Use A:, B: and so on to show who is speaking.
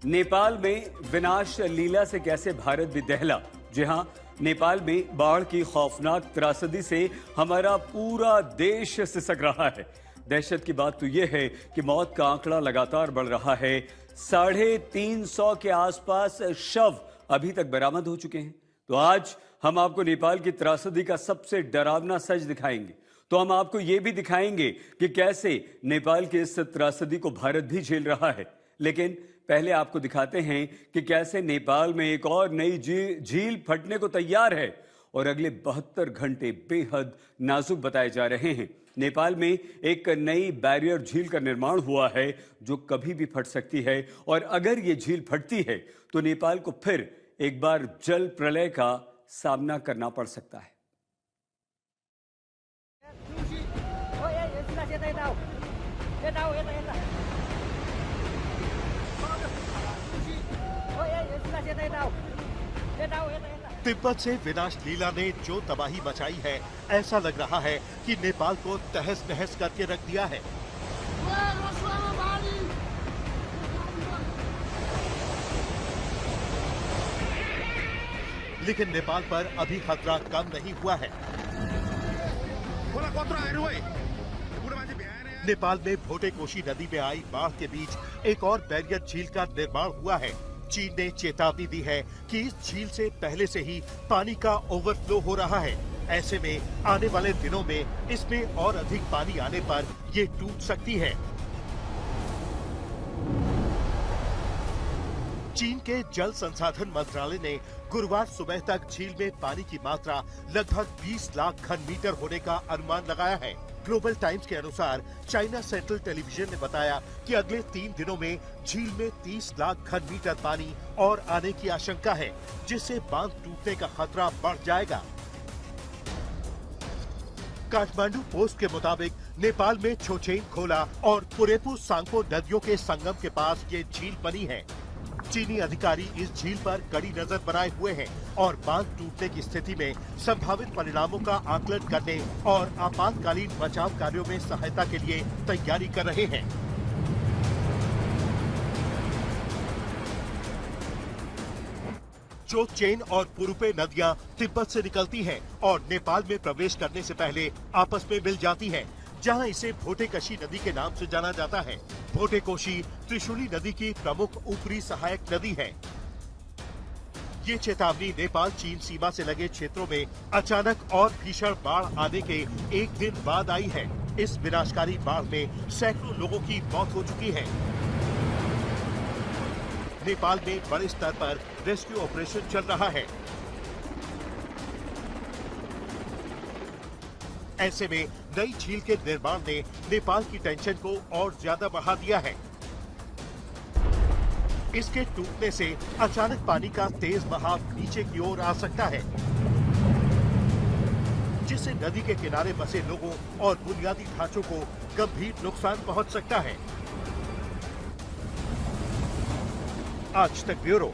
A: नेपाल में विनाश लीला से कैसे भारत भी दहला। जी हां, नेपाल में बाढ़ की खौफनाक त्रासदी से हमारा पूरा देश सिसक रहा है। दहशत की बात तो यह है कि मौत का आंकड़ा लगातार बढ़ रहा है। 350 के आसपास शव अभी तक बरामद हो चुके हैं। तो आज हम आपको नेपाल की त्रासदी का सबसे डरावना सच दिखाएंगे। तो हम आपको यह भी दिखाएंगे कि कैसे नेपाल की इस त्रासदी को भारत भी झेल रहा है। लेकिन पहले आपको दिखाते हैं कि कैसे नेपाल में एक और नई झील फटने को तैयार है और अगले 72 घंटे बेहद नाजुक बताए जा रहे हैं। नेपाल में एक नई बैरियर झील का निर्माण हुआ है जो कभी भी फट सकती है, और अगर ये झील फटती है तो नेपाल को फिर एक बार जल प्रलय का सामना करना पड़ सकता है।
B: तिब्बत से विनाश लीला ने जो तबाही मचाई है, ऐसा लग रहा है कि नेपाल को तहस नहस करके रख दिया है। लेकिन नेपाल पर अभी खतरा कम नहीं हुआ है। नेपाल में भोटेकोशी नदी में आई बाढ़ के बीच एक और बैरियर झील का निर्माण हुआ है। चीन ने चेतावनी दी है कि इस झील से पहले से ही पानी का ओवरफ्लो हो रहा है। ऐसे में आने वाले दिनों में इसमें और अधिक पानी आने पर ये टूट सकती है। चीन के जल संसाधन मंत्रालय ने गुरुवार सुबह तक झील में पानी की मात्रा लगभग 20 लाख घन मीटर होने का अनुमान लगाया है। ग्लोबल टाइम्स के अनुसार चाइना सेंट्रल टेलीविजन ने बताया कि अगले 3 दिनों में झील में 30 लाख घन मीटर पानी और आने की आशंका है, जिससे बांध टूटने का खतरा बढ़ जाएगा। काठमांडू पोस्ट के मुताबिक नेपाल में छोचेन खोला और पुरेपु सांगपो नदियों के संगम के पास ये झील बनी है। चीनी अधिकारी इस झील पर कड़ी नजर बनाए हुए हैं और बांध टूटने की स्थिति में संभावित परिणामों का आकलन करने और आपातकालीन बचाव कार्यों में सहायता के लिए तैयारी कर रहे हैं। चोचेन और पुरुपे नदियां तिब्बत से निकलती हैं और नेपाल में प्रवेश करने से पहले आपस में मिल जाती हैं, जहां इसे भोटेकशी नदी के नाम से जाना जाता है। भोटेकोशी त्रिशूली नदी की प्रमुख ऊपरी सहायक नदी है। ये चेतावनी नेपाल चीन सीमा से लगे क्षेत्रों में अचानक और भीषण बाढ़ आने के एक दिन बाद आई है। इस विनाशकारी बाढ़ में सैकड़ों लोगों की मौत हो चुकी है। नेपाल में बड़े स्तर पर रेस्क्यू ऑपरेशन चल रहा है। ऐसे में नई झील के निर्माण ने नेपाल की टेंशन को और ज्यादा बढ़ा दिया है। इसके टूटने से अचानक पानी का तेज बहाव नीचे की ओर आ सकता है, जिससे नदी के किनारे बसे लोगों और बुनियादी ढांचों को गंभीर नुकसान पहुंच सकता है। आज तक ब्यूरो।